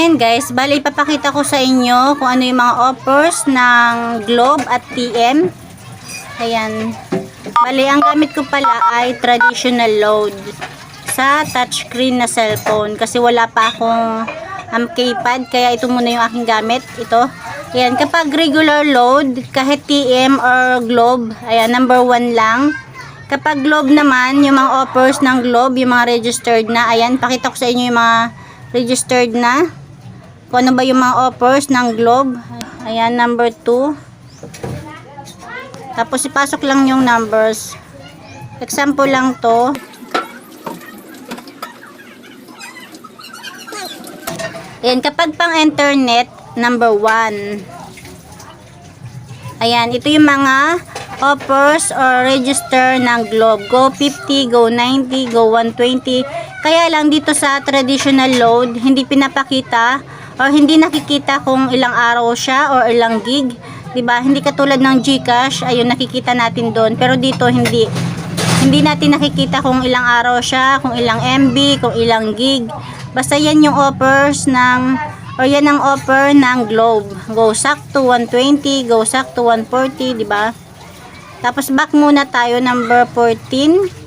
Ayan guys, bali ipapakita ko sa inyo kung ano yung mga offers ng Globe at TM. Ayan. Bali, ang gamit ko pala ay traditional load sa touchscreen na cellphone kasi wala pa akong keypad, kaya ito muna yung aking gamit. Ito. Ayan, kapag regular load, kahit TM or Globe, ayan, number 1 lang. Kapag Globe naman, yung mga offers ng Globe, yung mga registered na, ayan, pakita ko sa inyo yung mga registered na. Kung ano ba yung mga offers ng Globe. Ayan, number 2. Tapos ipasok lang yung numbers. Example lang to. Ayan, kapag pang internet, number 1. Ayan, ito yung mga offers or register ng Globe. Go 50, go 90, go 120. Kaya lang dito sa traditional load, hindi pinapakita or hindi nakikita kung ilang araw siya or ilang gig. Diba? Hindi katulad ng GCash, ayun, nakikita natin doon. Pero dito, hindi natin nakikita kung ilang araw siya, kung ilang MB, kung ilang gig. Basta yan yung offers ng, o yan ang offer ng Globe. Go sakto 120, go sakto 140, diba? Tapos back muna tayo, number 14.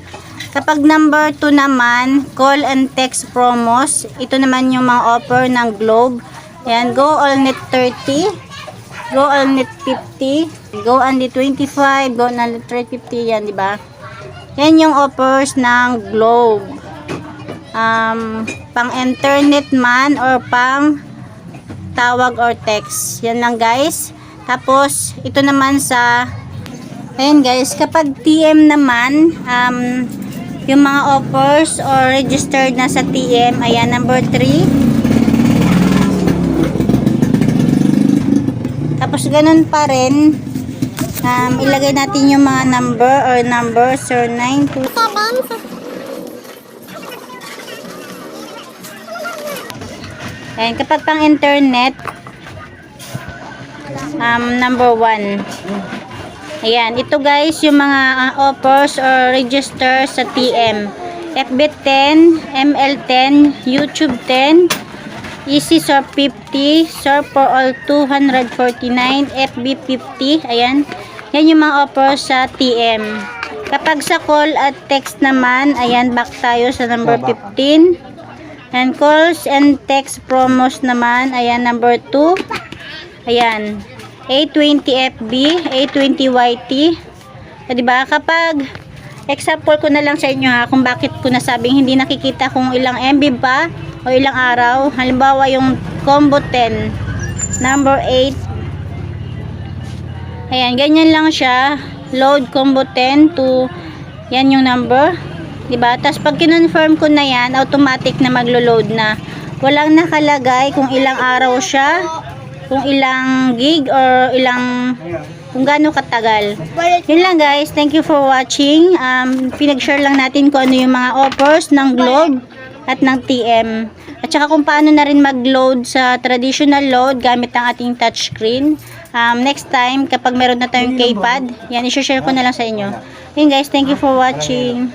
Kapag number 2 naman, call and text promos. Ito naman yung mga offer ng Globe. Ayan, go all net 30, go all net 50, go only 25, go all net 350, yan, diba? Yan yung offers ng Globe. Pang internet man or pang tawag or text. Yan lang guys. Tapos, ito naman sa, ayan guys, kapag TM naman, yung mga offers or registered na sa TM, ayan, number 3. Tapos, ganun pa rin, ilagay natin yung mga number or numbers, 0927. Ayan, kapag pang internet, number 1. Ayan, ito guys, yung mga offers or register sa TM. FB 10, ML 10, YouTube 10, Easy Surf 50, Surf for All 249, FB 50. Ayan, yan yung mga offers sa TM. Kapag sa call at text naman, ayan, back tayo sa number 15. And calls and text promos naman, ayan, number 2. Ayan, A20 FB, A20 YT. O, diba? Kapag, example ko na lang sa inyo ha, kung bakit ko nasabing hindi nakikita kung ilang MB pa o ilang araw. Halimbawa, yung combo 10, number 8. Ayan, ganyan lang siya. Load combo 10 to, yan yung number. Diba? Tapos, pag kinonfirm ko na yan, automatic na maglo-load na. Walang nakalagay kung ilang araw siya, kung ilang gig or ilang kung gaano katagal. Yun lang guys, thank you for watching. Pinag-share lang natin kung ano yung mga offers ng Globe at ng TM, at saka kung paano na rin mag-load sa traditional load gamit ang ating touchscreen. Next time kapag meron na tayong keypad, yan, i-share ko na lang sa inyo. Yun guys, thank you for watching.